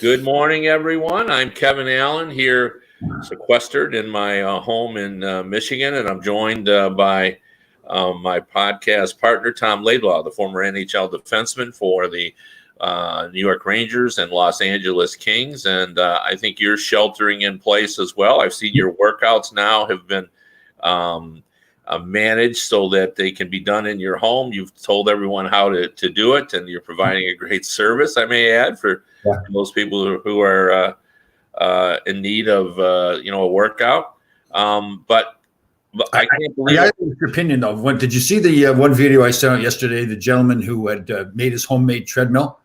Good morning, everyone. I'm Kevin Allen here, sequestered in my home in Michigan, and I'm joined by my podcast partner, Tom Laidlaw, the former NHL defenseman for the New York Rangers and Los Angeles Kings. And I think you're sheltering in place as well. I've seen your workouts now have been managed so that they can be done in your home. You've told everyone how to do it, and you're providing a great service, I may add, for those people who are in need of a workout. But I can't believe I your opinion though. Did you see the one video I sent out yesterday? The gentleman who had made his homemade treadmill.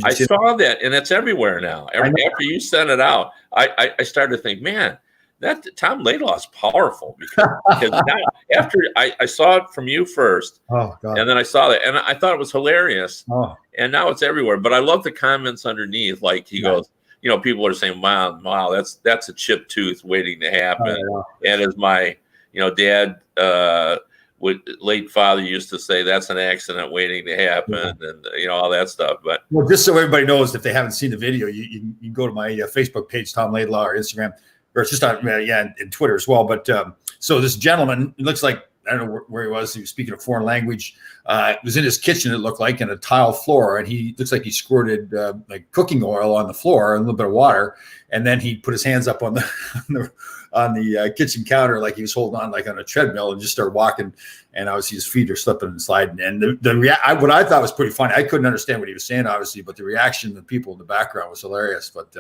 I saw that, and it's everywhere now. After you sent it out, I started to think, man, that Tom Laidlaw is powerful because now, after I saw it from you first, and then I saw that, and I thought it was hilarious, and now it's everywhere. But I love the comments underneath, like he goes, people are saying, wow, that's a chipped tooth waiting to happen. And as my dad late father used to say, that's an accident waiting to happen, and all that stuff. But just so everybody knows, if they haven't seen the video, you can go to my Facebook page, Tom Laidlaw, or Instagram. Or it's just on, and Twitter as well. But so this gentleman, it looks like, I don't know where he was. He was speaking a foreign language. It was in his kitchen, it looked like, in a tile floor. And he looks like he squirted like cooking oil on the floor and a little bit of water. And then he put his hands up on the kitchen counter like he was holding on like on a treadmill and just started walking. And obviously his feet are slipping and sliding. And what I thought was pretty funny, I couldn't understand what he was saying, obviously, but the reaction of the people in the background was hilarious. But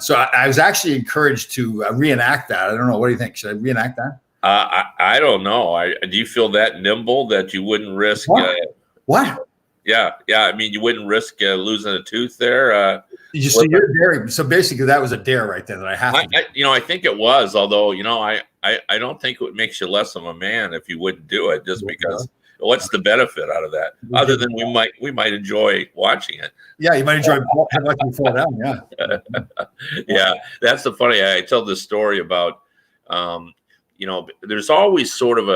so I was actually encouraged to reenact that. I don't know. What do you think? Should I reenact that? I don't know. Do you feel that nimble that you wouldn't risk? What? Yeah. I mean, you wouldn't risk losing a tooth there. You're daring. So basically, that was a dare right there that I have to. I think it was. Although, I don't think it makes you less of a man if you wouldn't do it, just because. What's the benefit out of that, other than we might enjoy watching it? Yeah, you might enjoy watching fall down. Yeah, yeah. That's the funny. I tell this story about, there's always sort of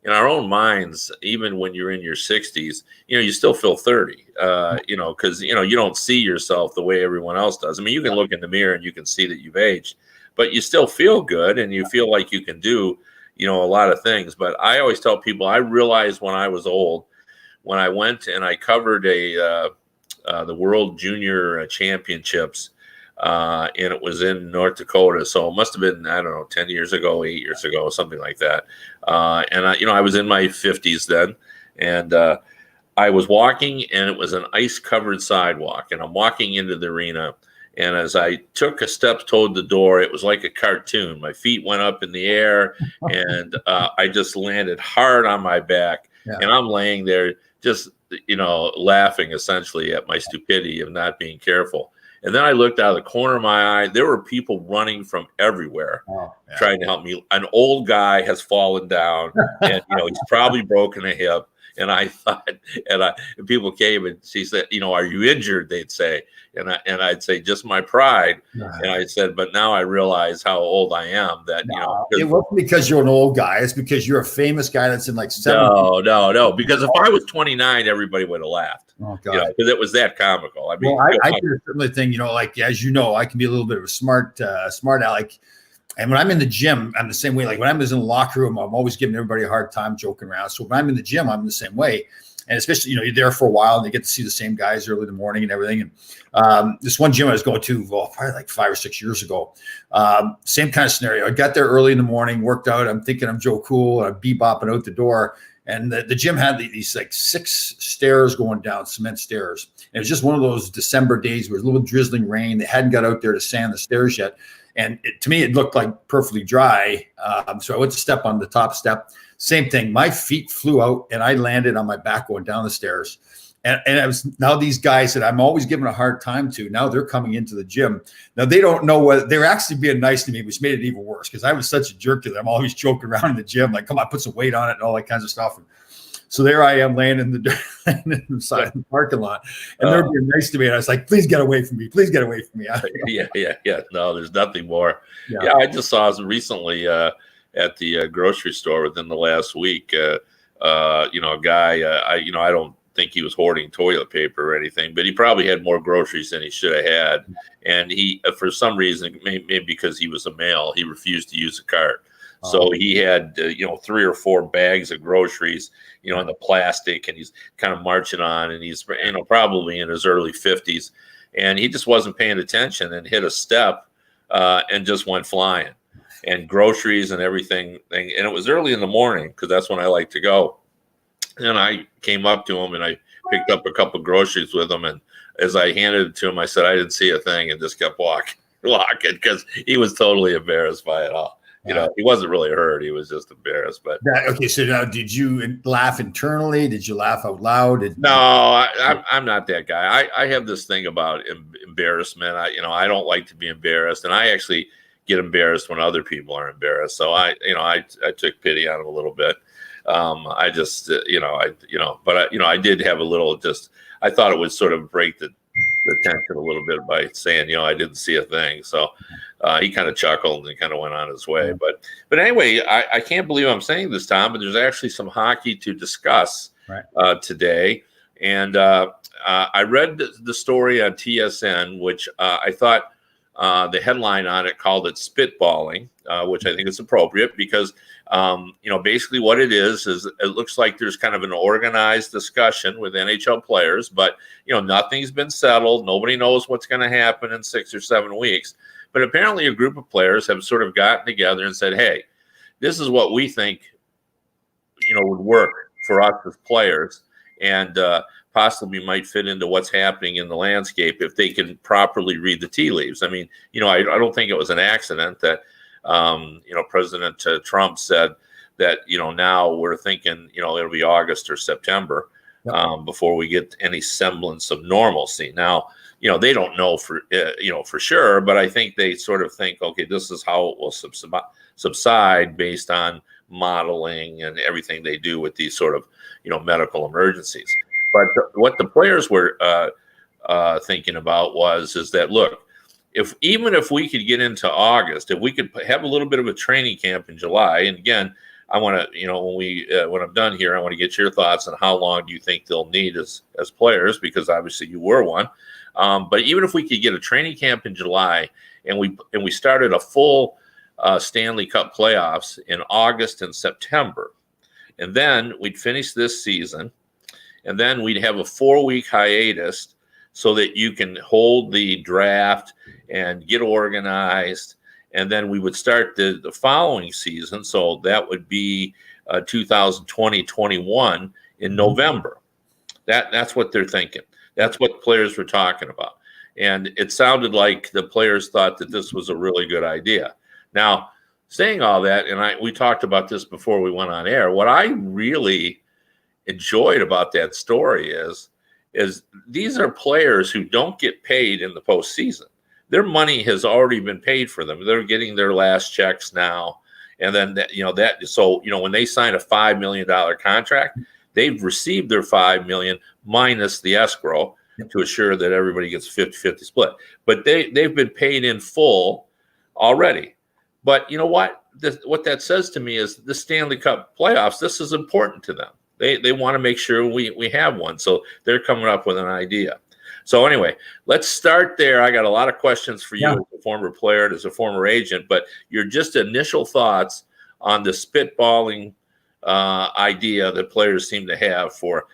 in our own minds, even when you're in your 60s, you still feel 30, because you don't see yourself the way everyone else does. I mean, you can look in the mirror and you can see that you've aged, but you still feel good and you feel like you can do a lot of things. But I always tell people, I realized when I was old, when I went and I covered the World Junior Championships, and it was in North Dakota. So it must have been, I don't know, 10 years ago, 8 years ago, something like that. And I was in my 50s then, and I was walking, and it was an ice-covered sidewalk, and I'm walking into the arena. And as I took a step toward the door, it was like a cartoon. My feet went up in the air, and I just landed hard on my back. Yeah. And I'm laying there just, laughing essentially at my stupidity of not being careful. And then I looked out of the corner of my eye. There were people running from everywhere trying to help me. An old guy has fallen down, and he's probably broken a hip. And I thought, and people came and she said, are you injured? They'd say, and I'd say, just my pride. And I said, but now I realize how old I am. That it wasn't because you're an old guy. It's because you're a famous guy that's in like 70. No. Because if I was 29, everybody would have laughed. Oh God! Because it was that comical. I mean, I do a similar thing. Like as I can be a little bit of a smart aleck. And when I'm in the gym, I'm the same way. Like when I was in the locker room, I'm always giving everybody a hard time, joking around. So when I'm in the gym, I'm the same way. And especially, you're there for a while and they get to see the same guys early in the morning and everything. And this one gym I was going to, probably like 5 or 6 years ago, same kind of scenario. I got there early in the morning, worked out. I'm thinking I'm Joe Cool. And I'm bebopping out the door. And the gym had these like 6 stairs going down, cement stairs. And it was just one of those December days where it was a little drizzling rain. They hadn't got out there to sand the stairs yet. And to me, it looked like perfectly dry. So I went to step on the top step. Same thing. My feet flew out and I landed on my back going down the stairs. And I was now these guys that I'm always giving a hard time to, now they're coming into the gym. Now they don't know whether they're actually being nice to me, which made it even worse because I was such a jerk to them. I'm always joking around in the gym, like, come on, put some weight on it and all that kinds of stuff. And so there I am laying in the side of the parking lot, and they're being nice to me. And I was like, please get away from me. Please get away from me. Yeah. No, there's nothing more. Yeah, I just saw recently at the grocery store within the last week, a guy, I don't think he was hoarding toilet paper or anything, but he probably had more groceries than he should have had. And he, for some reason, maybe because he was a male, he refused to use a cart. So he had, 3 or 4 bags of groceries, in the plastic, and he's kind of marching on, and he's, probably in his early 50s, and he just wasn't paying attention and hit a step and just went flying, and groceries and everything. And it was early in the morning, because that's when I like to go. And I came up to him and I picked up a couple of groceries with him. And as I handed it to him, I said, I didn't see a thing, and just kept walking because he was totally embarrassed by it all. He wasn't really hurt. He was just embarrassed. But okay, so now, did you laugh internally? Did you laugh out loud? No, I'm not that guy. I have this thing about embarrassment. I don't like to be embarrassed, and I actually get embarrassed when other people are embarrassed. So I took pity on him a little bit. I just, but I did have a little, I thought it would sort of break the tension a little bit by saying, I didn't see a thing. So he kind of chuckled and kind of went on his way. But anyway, I can't believe I'm saying this, Tom, but there's actually some hockey to discuss today. And I read the story on TSN, which I thought the headline on it called it spitballing, which I think is appropriate because, basically what it is it looks like there's kind of an organized discussion with NHL players, but, nothing's been settled. Nobody knows what's going to happen in 6 or 7 weeks. But apparently a group of players have sort of gotten together and said, hey, this is what we think, would work for us as players, and possibly might fit into what's happening in the landscape if they can properly read the tea leaves. I mean, I don't think it was an accident that, President Trump said that, now we're thinking, it'll be August or September before we get any semblance of normalcy. Now, they don't know for sure, but I think they sort of think, okay, this is how it will subside based on modeling and everything they do with these sort of, medical emergencies. But what the players were thinking about is that, look, even if we could get into August, if we could have a little bit of a training camp in July, and again, I want to, when I'm done here, I want to get your thoughts on how long do you think they'll need as players, because obviously you were one. But even if we could get a training camp in July and we started a full Stanley Cup playoffs in August and September, and then we'd finish this season, and then we'd have a 4-week hiatus so that you can hold the draft and get organized. And then we would start the following season. So that would be 2020-21 in November. That's what they're thinking. That's what players were talking about. And it sounded like the players thought that this was a really good idea. Now, saying all that, and we talked about this before we went on air, what I really enjoyed about that story is these are players who don't get paid in the postseason. Their money has already been paid for them. They're getting their last checks now. And then, when they sign a $5 million contract, they've received their $5 million minus the escrow to assure that everybody gets 50-50 split. But they've been paid in full already. But you know what? What that says to me is the Stanley Cup playoffs, this is important to them. They want to make sure we have one. So they're coming up with an idea. So anyway, let's start there. I got a lot of questions for you as a former player, as a former agent, but your just initial thoughts on the spitballing idea that players seem to have for,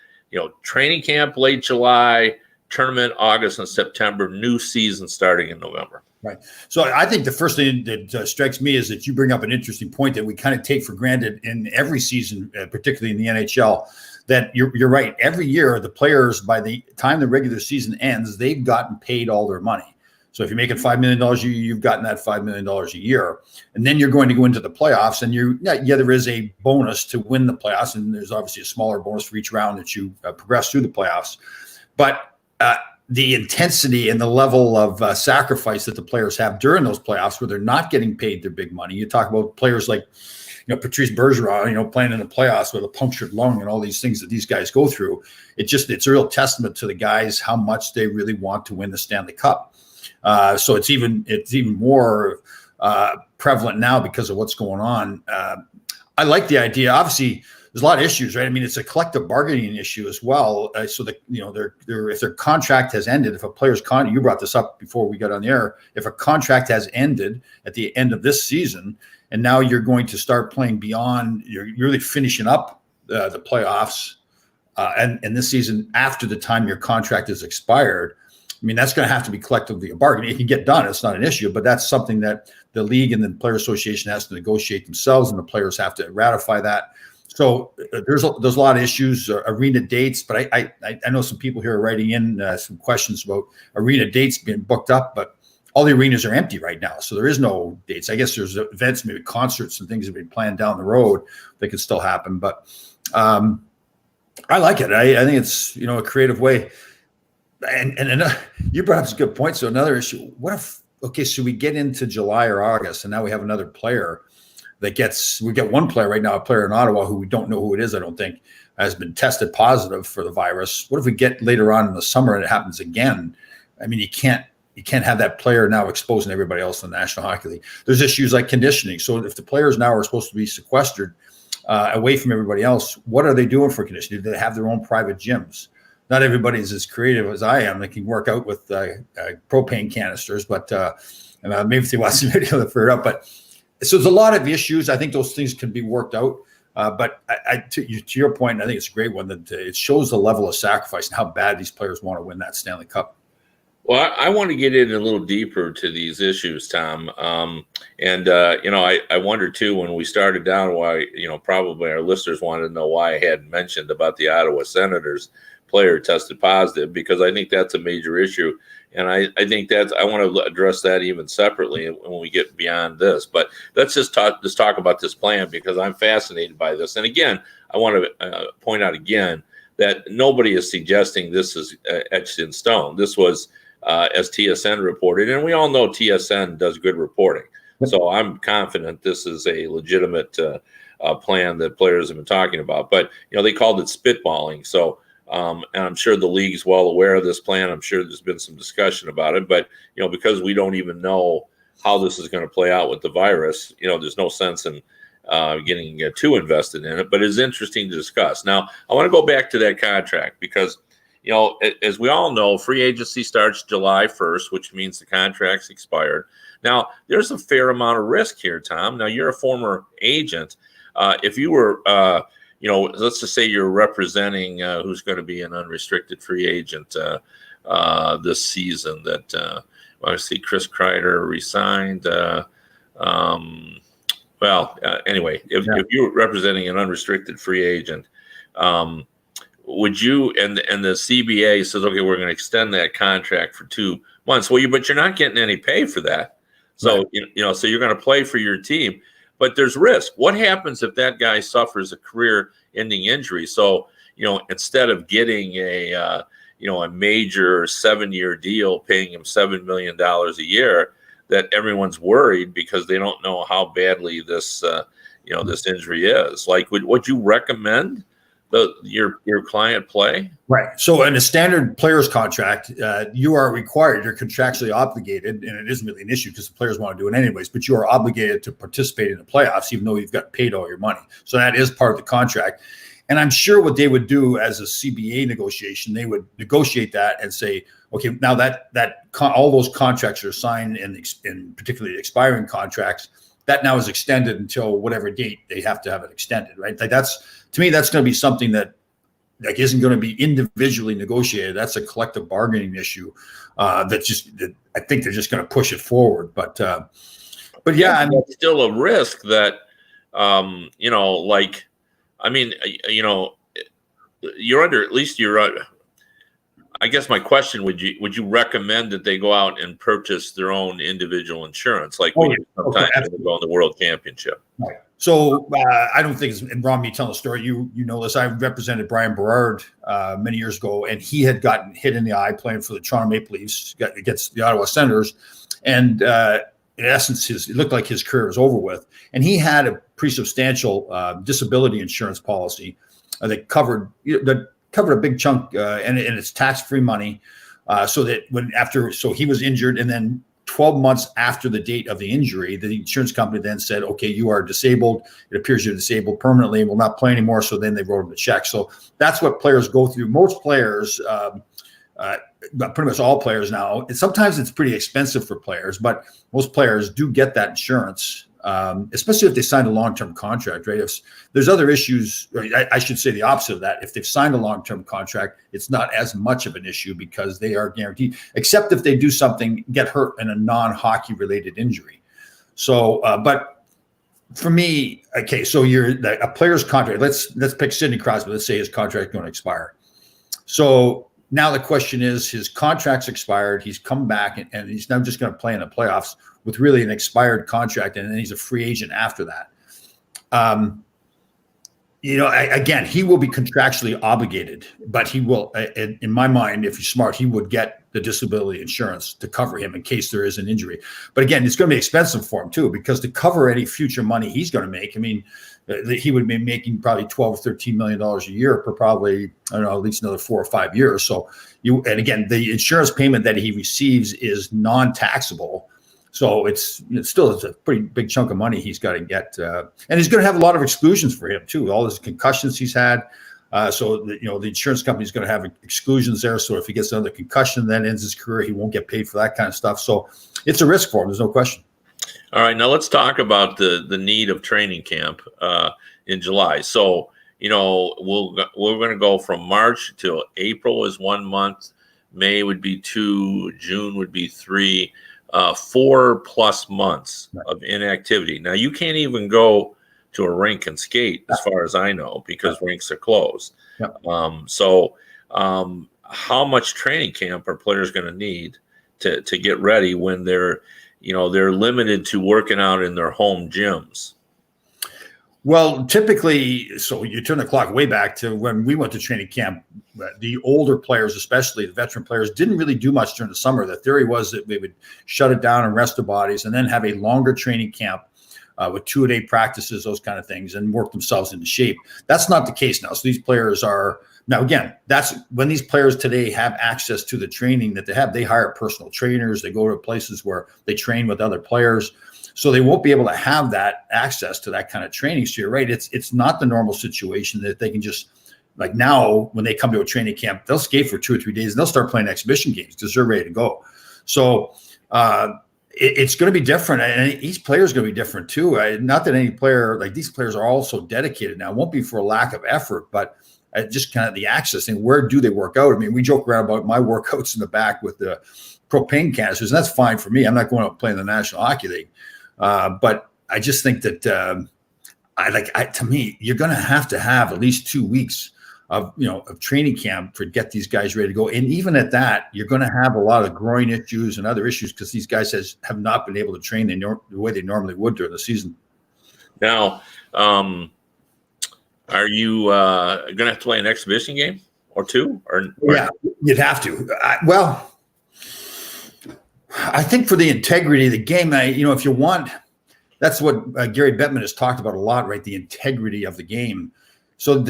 training camp late July, tournament August and September, new season starting in November. Right. So I think the first thing that strikes me is that you bring up an interesting point that we kind of take for granted in every season, particularly in the NHL, that you're right. Every year, the players, by the time the regular season ends, they've gotten paid all their money. So if you're making $5 million a year, you've gotten that $5 million a year. And then you're going to go into the playoffs, and there is a bonus to win the playoffs. And there's obviously a smaller bonus for each round that you progress through the playoffs. But the intensity and the level of sacrifice that the players have during those playoffs, where they're not getting paid their big money. You talk about players like, Patrice Bergeron, playing in the playoffs with a punctured lung and all these things that these guys go through. It's a real testament to the guys how much they really want to win the Stanley Cup. So it's even more prevalent now because of what's going on. I like the idea. Obviously, there's a lot of issues, right? I mean, it's a collective bargaining issue as well. So that, if their contract has ended, if a player's you brought this up before we got on the air, if a contract has ended at the end of this season, and now you're going to start playing beyond, you're really finishing up the playoffs and this season after the time your contract is expired. I mean, that's going to have to be collectively a bargain. It can get done. It's not an issue, but that's something that the league and the Player Association has to negotiate themselves, and the players have to ratify that. So there's a lot of issues, arena dates, but I know some people here are writing in some questions about arena dates being booked up, but all the arenas are empty right now. So there is no dates. I guess there's events, maybe concerts and things that have been planned down the road that could still happen. But I like it. I think it's, a creative way. And you brought up some good points. So another issue, what if, so we get into July or August and now we have another player we get one player right now, a player in Ottawa who we don't know who it is, I don't think, has been tested positive for the virus. What if we get later on in the summer and it happens again? I mean, you can't have that player now exposing everybody else in the National Hockey League. There's issues like conditioning. So if the players now are supposed to be sequestered away from everybody else, what are they doing for conditioning? Do they have their own private gyms? Not everybody's as creative as I am. They can work out with propane canisters, but maybe if they watch the video, they'll figure it out. But so there's a lot of issues. I think those things can be worked out. But to your point, I think it's a great one that it shows the level of sacrifice and how bad these players want to win that Stanley Cup. Well, I want to get in a little deeper to these issues, Tom. I wonder too, when we started down, why, probably our listeners wanted to know why I hadn't mentioned about the Ottawa Senators player tested positive, because I think that's a major issue. And I think I want to address that even separately when we get beyond this. But let's just talk about this plan, because I'm fascinated by this. And again, I want to point out again that nobody is suggesting this is etched in stone. This was, as TSN reported, and we all know TSN does good reporting. So I'm confident this is a legitimate plan that players have been talking about. But, they called it spitballing. So, and I'm sure the league's well aware of this plan. I'm sure there's been some discussion about it, but because we don't even know how this is going to play out with the virus, there's no sense in getting too invested in it. But it's interesting to discuss. Now, I want to go back to that contract because, as we all know, free agency starts July 1st, which means the contract's expired. Now, there's a fair amount of risk here, Tom. Now, you're a former agent. If you were let's just say you're representing who's going to be an unrestricted free agent this season. That I see Chris Kreider resigned. Anyway, if you're representing an unrestricted free agent, would you and the CBA says, okay, we're going to extend that contract for 2 months. But you're not getting any pay for that. So right. So you're going to play for your team. But there's risk. What happens if that guy suffers a career-ending injury? So, instead of getting a major 7-year deal paying him $7 million a year, that everyone's worried because they don't know how badly this injury is. Like, would you recommend your client play? Right. So in a standard player's contract, you are required, you're contractually obligated, and it isn't really an issue because the players want to do it anyways, but you are obligated to participate in the playoffs, even though you've got paid all your money. So that is part of the contract. And I'm sure what they would do as a CBA negotiation, they would negotiate that and say, okay, now that all those contracts are signed, and particularly expiring contracts, that now is extended until whatever date they have to have it extended, right? Like to me, that's going to be something that isn't going to be individually negotiated. That's a collective bargaining issue that I think they're just going to push it forward. But yeah, I mean, it's still a risk that you're under, at least I guess my question, would you recommend that they go out and purchase their own individual insurance like we do sometimes when we go on the World Championship? Right. So I don't think it's wrong me telling the story. You know this. I represented Brian Berard many years ago, and he had gotten hit in the eye playing for the Toronto Maple Leafs against the Ottawa Senators. And in essence, it looked like his career was over with. And he had a pretty substantial disability insurance policy that covered a big chunk, and it's tax-free money. So that so he was injured, and then 12 months after the date of the injury, the insurance company then said, okay, you are disabled. It appears you're disabled permanently and will not play anymore. So then they wrote him a check. So that's what players go through. Most players, pretty much all players now, and sometimes it's pretty expensive for players, but most players do get that insurance, especially if they signed a long-term contract, right? If there's other issues, I should say the opposite of that. If they've signed a long-term contract, it's not as much of an issue because they are guaranteed, except if they do something, get hurt in a non-hockey related injury. So, but for me, okay, so you're a player's contract. Let's pick Sidney Crosby. Let's say his contract going to expire. So now the question is, his contract's expired. He's come back and he's now just going to play in the playoffs with really an expired contract, and then he's a free agent after that. Again, he will be contractually obligated, but he will, in my mind, if he's smart, he would get the disability insurance to cover him in case there is an injury. But again, it's going to be expensive for him too, because to cover any future money he's going to make, I mean, he would be making probably $12 or $13 million a year for probably, I don't know, at least another 4 or 5 years. So and again, the insurance payment that he receives is non-taxable. So it's a pretty big chunk of money he's got to get. And he's going to have a lot of exclusions for him too. All his concussions he's had. So the insurance company is going to have exclusions there. So if he gets another concussion, then ends his career, he won't get paid for that kind of stuff. So it's a risk for him. There's no question. All right, now let's talk about the need of training camp in July. So we're going to go from March till April is 1 month, May would be 2, June would be 3, 4+ months of inactivity. Now you can't even go to a rink and skate, as far as I know, because rinks are closed. Yep. How much training camp are players going to need to get ready when they're limited to working out in their home gyms? Well, typically, so you turn the clock way back to when we went to training camp. The older players, especially the veteran players, didn't really do much during the summer. The theory was that they would shut it down and rest their bodies and then have a longer training camp with 2-a-day practices, those kind of things, and work themselves into shape. That's not the case now. So these players are now, again, that's when these players today have access to the training that they have. They hire personal trainers. They go to places where they train with other players. So they won't be able to have that access to that kind of training. So you're right. It's not the normal situation that they can just, like now when they come to a training camp, they'll skate for 2 or 3 days and they'll start playing exhibition games because they're ready to go. So it's going to be different. And each player is going to be different too. Not that any player, like these players are all so dedicated now. It won't be for a lack of effort, but just kind of the access and where do they work out? I mean, we joke around about my workouts in the back with the propane canisters, and that's fine for me. I'm not going out playing the National Hockey League. But I just think that to me, you're going to have at least 2 weeks of training camp to get these guys ready to go. And even at that, you're going to have a lot of groin issues and other issues because these guys have not been able to train the way they normally would during the season. Now, are you going to have to play an exhibition game or two? Or yeah, you'd have to. I think for the integrity of the game, if you want, that's what Gary Bettman has talked about a lot, right? The integrity of the game. So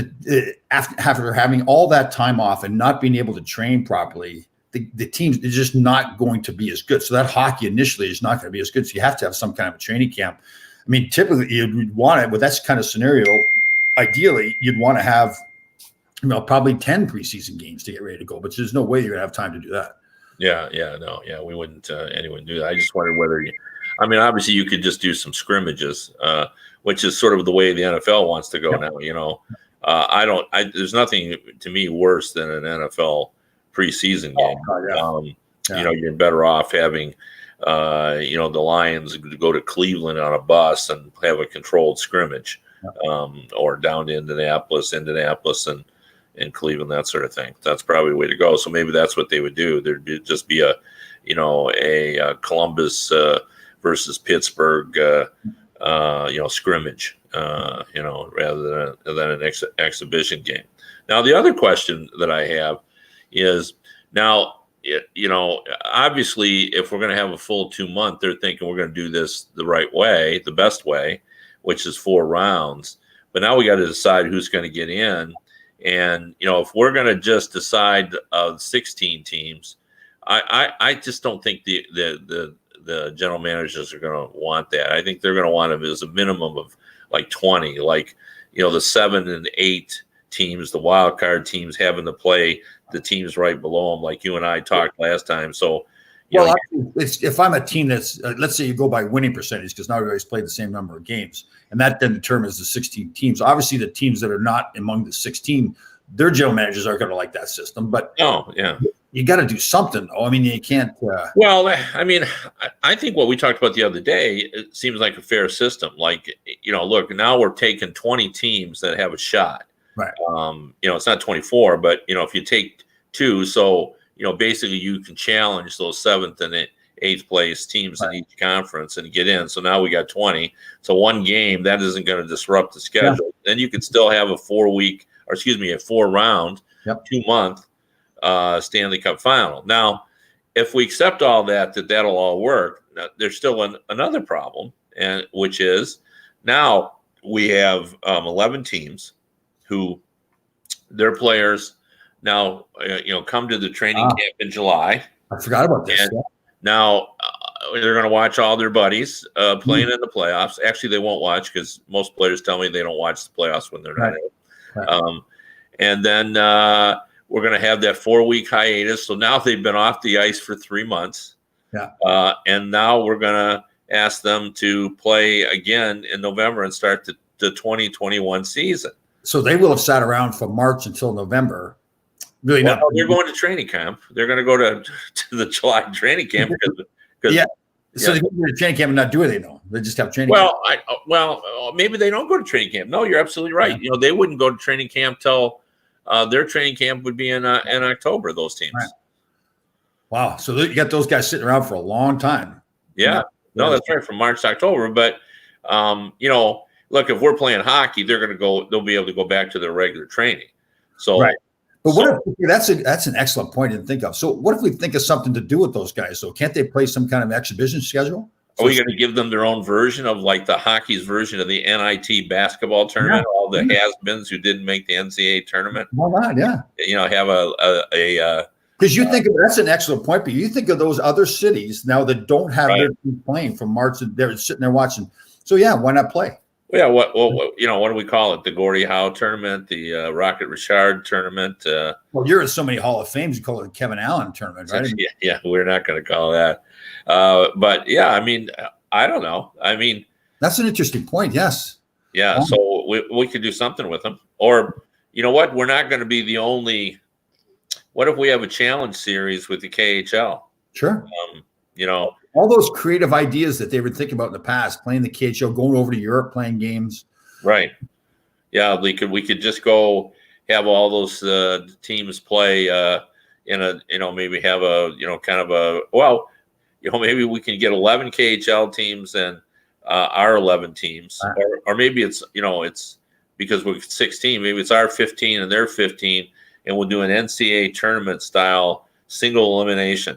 after having all that time off and not being able to train properly, the team is just not going to be as good. So that hockey initially is not going to be as good. So you have to have some kind of a training camp. I mean, typically you'd want it with that kind of scenario. Ideally, you'd want to have, probably 10 preseason games to get ready to go, but there's no way you're going to have time to do that. We wouldn't anyone do that. I just wondered whether obviously you could just do some scrimmages, which is sort of the way the NFL wants to go now. There's nothing to me worse than an NFL preseason game. You're better off having, the Lions go to Cleveland on a bus and have a controlled scrimmage, or down to Indianapolis and Cleveland, that sort of thing. That's probably the way to go. So maybe that's what they would do. There'd just be a Columbus versus Pittsburgh, scrimmage, rather than an exhibition game. Now, the other question that I have is now, obviously, if we're going to have a full 2 month, they're thinking we're going to do this the right way, the best way, which is 4 rounds. But now we got to decide who's going to get in. And, if we're going to just decide 16 teams, I just don't think the the general managers are going to want that. I think they're going to want it as a minimum of like 20, like, the 7 and 8 teams, the wild card teams, having to play the teams right below them, like you and I talked last time. So, if I'm a team that's, let's say you go by winning percentage, because now everybody's played the same number of games, and that then determines the 16 teams. Obviously, the teams that are not among the 16, their general managers are going to like that system. But you got to do something. Oh, I mean, you can't. Well, I mean, I think what we talked about the other day, it seems like a fair system. Like, look, now we're taking 20 teams that have a shot. Right. It's not 24, but if you take 2, so basically you can challenge those 7th and 8th place teams in each conference and get in. So now we got 20. So one game that isn't going to disrupt the schedule. Yeah. Then you could still have a 4-round, 2-month Stanley Cup final. Now, if we accept all that'll all work. Now, there's still another problem, and which is now we have 11 teams who their players now come to the training camp in July. I forgot about this. And now they're going to watch all their buddies playing in the playoffs. Actually, they won't watch because most players tell me they don't watch the playoffs when they're not in. Right. And then we're going to have that 4-week hiatus. So now they've been off the ice for 3 months. Yeah. And now we're going to ask them to play again in November and start the 2021 season. So they will have sat around from March until November. Really not. They're going to training camp. They're going to go to the July training camp because So they go to training camp and not do anything though. They just have training camp. Maybe they don't go to training camp. No, you're absolutely right. Yeah. They wouldn't go to training camp till their training camp would be in October. Those teams. Right. Wow. So you got those guys sitting around for a long time. Yeah. No, that's right. From March to October. But look, if we're playing hockey, they'll be able to go back to their regular training. So. Right. But that's an excellent point to think of. So what if we think of something to do with those guys? So can't they play some kind of exhibition schedule? Are we going to give them their own version of like the hockey's version of the NIT basketball tournament? Yeah. All the has-beens who didn't make the NCAA tournament. Why not? Yeah. Have a because you think that's an excellent point. But you think of those other cities now that don't have their team playing from March, and they're sitting there watching. So yeah, why not play? Yeah, what do we call it? The Gordie Howe tournament, the Rocket Richard tournament. Well, you're in so many Hall of Fames. You call it the Kevin Allen tournament, right? Yeah, we're not going to call that. But yeah, I mean, I don't know. I mean, that's an interesting point. Yes. Yeah, so we could do something with them, or you know what? We're not going to be the only. What if we have a challenge series with the KHL? Sure. All those creative ideas that they were thinking about in the past, playing the KHL, going over to Europe, playing games. Right. Yeah, we could just go have all those teams play in a maybe have a kind of a maybe we can get 11 KHL teams and our 11 teams, or maybe it's because we're 16, maybe it's our 15 and their 15, and we'll do an NCAA tournament style single elimination.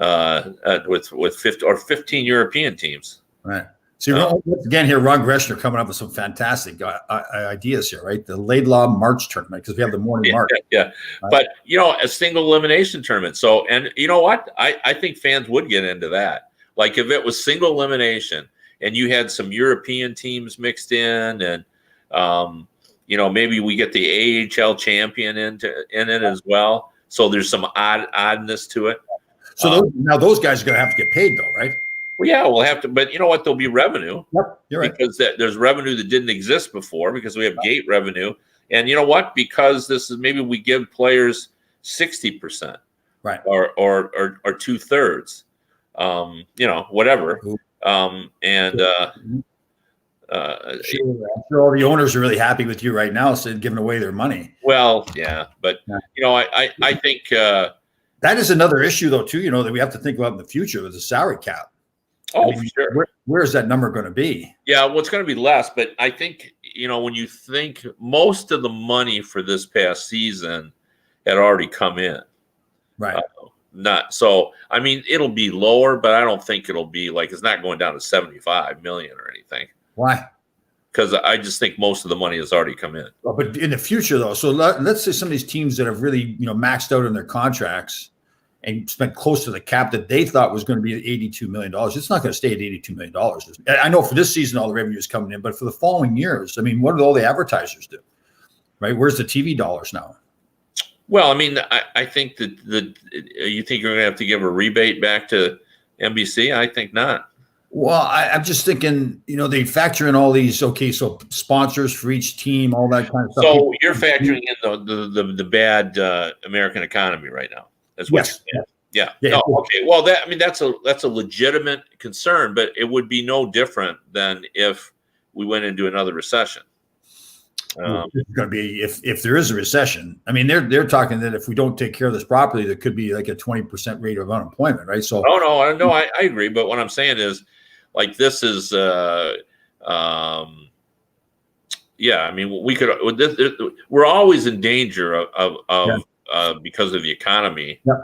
With 15 European teams. Right. So again here, Ron Greshner coming up with some fantastic ideas here, right? The Laidlaw March tournament, because we have the morning march. Yeah. Right. But, a single elimination tournament. So, and you know what? I think fans would get into that. Like if it was single elimination and you had some European teams mixed in and, maybe we get the AHL champion in it as well. So there's some oddness to it. So those guys are going to have to get paid, though, right? Well, yeah, we'll have to. But you know what? There'll be revenue. Yep, you're right. Because there's revenue that didn't exist before because we have gate revenue. And you know what? Because this is maybe we give players 60%, right, or 2/3, whatever. I'm sure all the owners are really happy with you right now, so giving away their money. Well, yeah, but I think. That is another issue, though, too, that we have to think about in the future with the salary cap. Oh, for sure. Where is that number going to be? Yeah, well, it's going to be less. But I think, when you think most of the money for this past season had already come in. Right. It'll be lower, but I don't think it'll be it's not going down to 75 million or anything. Why? Because I just think most of the money has already come in. Well, but in the future, though, so let's say some of these teams that have really, maxed out on their contracts, and spent close to the cap that they thought was going to be at $82 million. It's not going to stay at $82 million. I know for this season, all the revenue is coming in, but for the following years, I mean, what do all the advertisers do? Right? Where's the TV dollars now? Well, I mean, I think that you think you're going to have to give a rebate back to NBC? I think not. Well, I'm just thinking, they factor in all these, so sponsors for each team, all that kind of stuff. So you're factoring in the bad American economy right now. That's what. Yes. Yeah. Oh, okay. Well, that's a legitimate concern, but it would be no different than if we went into another recession. It's going to be if there is a recession. I mean, they're talking that if we don't take care of this properly, there could be like a 20% rate of unemployment, right? So no, I agree. But what I'm saying is, like, this is I mean, we could. We're always in danger of because of the economy. Yeah.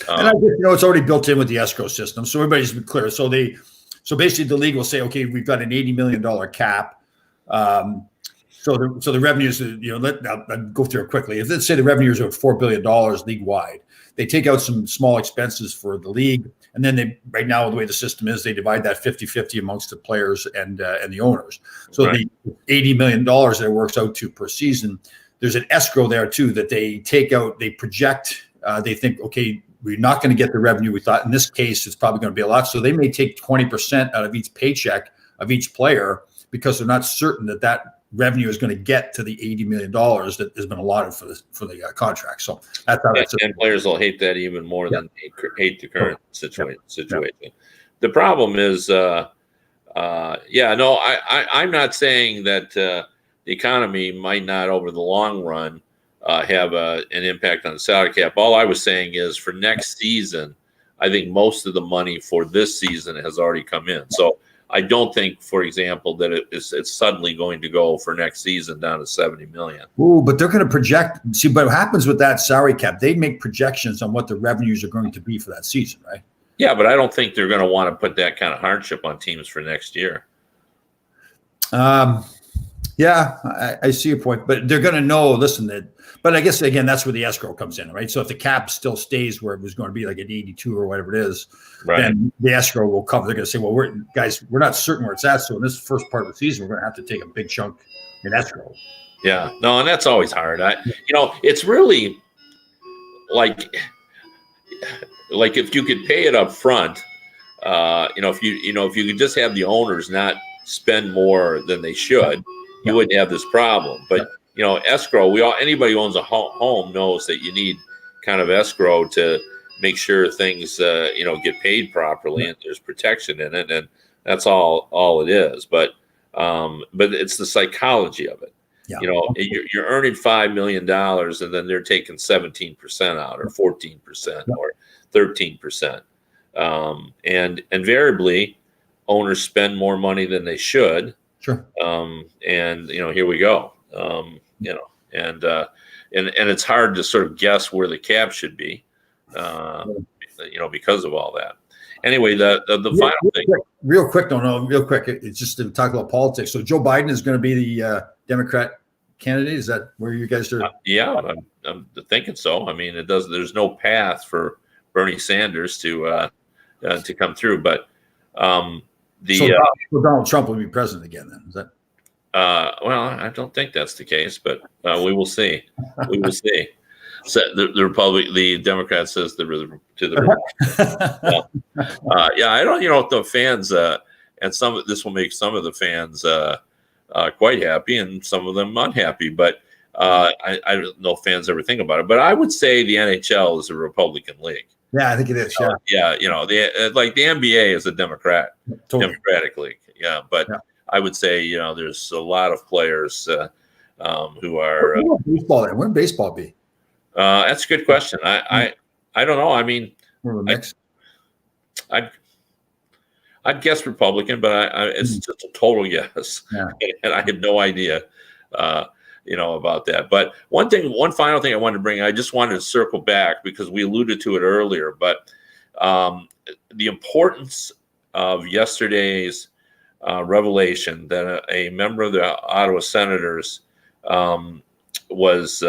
And I guess, it's already built in with the escrow system, so everybody's been clear. So basically, the league will say, okay, we've got an $80 million cap. So the revenues, I'll go through it quickly. If let's say the revenues are $4 billion league wide, they take out some small expenses for the league, and then right now the way the system is, they divide that 50-50 amongst the players and the owners. So the $80 million that it works out to per season, there's an escrow there too that they take out. They project. They think, okay, we're not going to get the revenue we thought. In this case, it's probably going to be a lot. So they may take 20% out of each paycheck of each player because they're not certain that revenue is going to get to the $80 million that has been allotted for the contract. So that's how that's. And players will hate that even more than they hate the current situation. The problem is, I'm not saying that the economy might not over the long run have an impact on the salary cap. All I was saying is for next season, I think most of the money for this season has already come in. So I don't think, for example, that it's suddenly going to go for next season down to $70 million. Ooh, but they're going to project. See, but what happens with that salary cap? They make projections on what the revenues are going to be for that season, right? Yeah, but I don't think they're going to want to put that kind of hardship on teams for next year. Yeah, I see your point, but they're going to know. But I guess again, that's where the escrow comes in, right? So if the cap still stays where it was going to be, like at 82 or whatever it is, then the escrow will cover. They're going to say, well, we're not certain where it's at. So in this first part of the season, we're going to have to take a big chunk in escrow. Yeah, no, and that's always hard. It's really like if you could pay it up front, if you could just have the owners not spend more than they should, you wouldn't have this problem. But escrow, anybody who owns a home knows that you need kind of escrow to make sure things get paid properly and there's protection in it, and that's all it is. But it's the psychology of it. Yeah. You're earning $5 million and then they're taking 17% out or 14% or 13%, and invariably owners spend more money than they should. Sure. And here we go. And it's hard to sort of guess where the cap should be, because of all that. Anyway, the final thing. Real quick, it's just to talk about politics. So Joe Biden is going to be the Democrat candidate. Is that where you guys are? I'm thinking so. I mean, there's no path for Bernie Sanders to come through, but so Donald Trump will be president again. Then is that? Well, I don't think that's the case, but we will see. We will see. So the Democrat says to the I don't. If the fans and this will make some of the fans quite happy and some of them unhappy, but I don't know if fans ever think about it. But I would say the NHL is a Republican league. Yeah, I think it is. The NBA is a Democratic league. Yeah, but. Yeah. I would say, there's a lot of players who are. Baseball. Wouldn't baseball be? That's a good question. I don't know. I mean, I'd guess Republican, but it's just a total guess, and I have no idea, about that. But one final thing I wanted to bring. I just wanted to circle back because we alluded to it earlier, but the importance of yesterday's. Revelation that a member of the Ottawa Senators was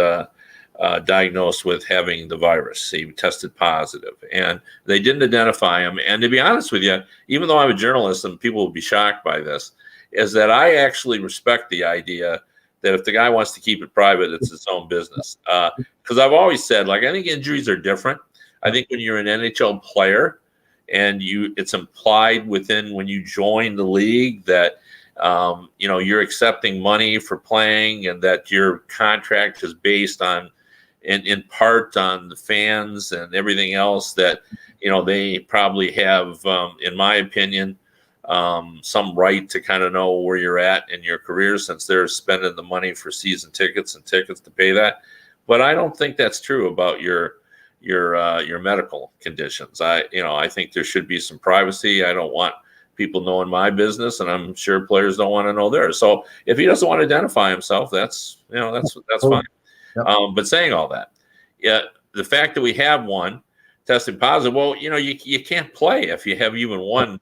diagnosed with having the virus. He tested positive, and they didn't identify him. And to be honest with you, even though I'm a journalist and people will be shocked by this, is that I actually respect the idea that if the guy wants to keep it private, it's his own business. Because I've always said, like, I think injuries are different. I think when you're an NHL player and it's implied within when you join the league that you're accepting money for playing, and that your contract is based on, in part, on the fans and everything else, that they probably have, in my opinion, some right to kind of know where you're at in your career, since they're spending the money for season tickets and tickets to pay that. But I don't think that's true about your medical conditions. I think there should be some privacy. I don't want people knowing my business, and I'm sure players don't want to know theirs. So if he doesn't want to identify himself, that's fine. Yep. But saying all that, yeah, the fact that we have one tested positive, well, you can't play if you have even one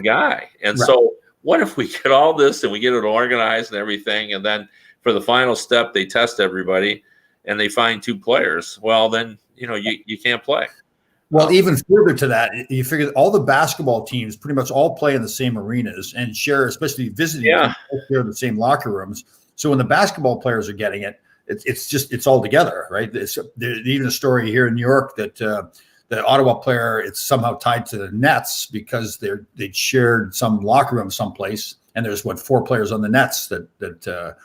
guy. And right. So what if we get all this and we get it organized and everything, and then for the final step they test everybody and they find 2 players? Well, then you can't play. Well, even further to that, you figure all the basketball teams pretty much all play in the same arenas and share, especially visiting, share the same locker rooms. So when the basketball players are getting it, it's all together, right? There's even a story here in New York that the Ottawa player, it's somehow tied to the Nets because they'd shared some locker room someplace, and there's 4 players on the Nets that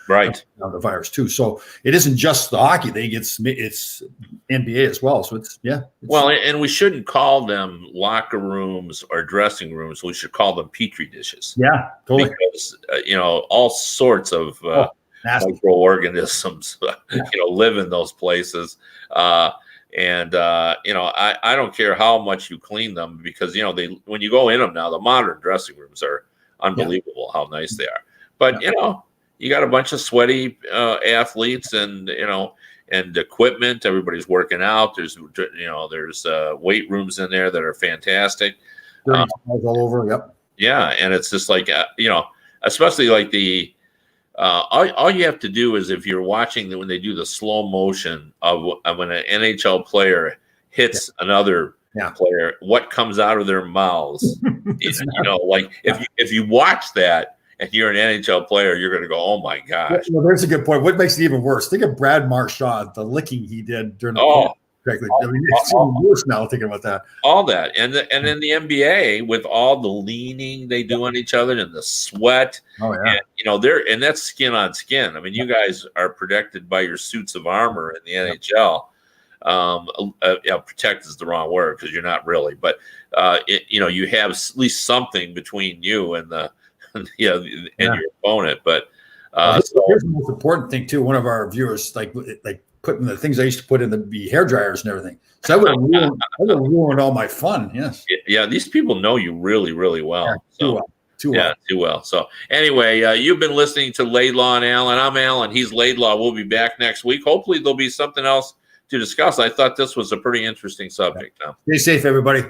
right have the virus too. So it isn't just the hockey league; it's NBA as well. So well, and we shouldn't call them locker rooms or dressing rooms. We should call them petri dishes. Yeah, totally. Because all sorts of microorganisms live in those places. I don't care how much you clean them, because when you go in them now, the modern dressing rooms are unbelievable how nice they are. But you got a bunch of sweaty athletes and equipment. Everybody's working out. There's weight rooms in there that are fantastic. All over. Yep. Yeah, and it's just like especially like the. All you have to do is, if you're watching when they do the slow motion of when an NHL player hits another player, what comes out of their mouths, like if you watch that and you're an NHL player, you're going to go, oh my gosh. Well, there's a good point. What makes it even worse? Think of Brad Marchand, the licking he did during the it's even worse now thinking about that. All that, and in the NBA, with all the leaning they do on each other and the sweat, and that's skin on skin. I mean, you guys are protected by your suits of armor in the NHL. Protect is the wrong word, because you're not really, but you have at least something between you and your opponent. But here's the most important thing too. One of our viewers like putting the things I used to put in the hair dryers and everything. So that would have ruined all my fun. Yes. Yeah. These people know you really, really well. Too well. So anyway, you've been listening to Laidlaw and Allen. I'm Allen. He's Laidlaw. We'll be back next week. Hopefully there'll be something else to discuss. I thought this was a pretty interesting subject. Stay safe, everybody.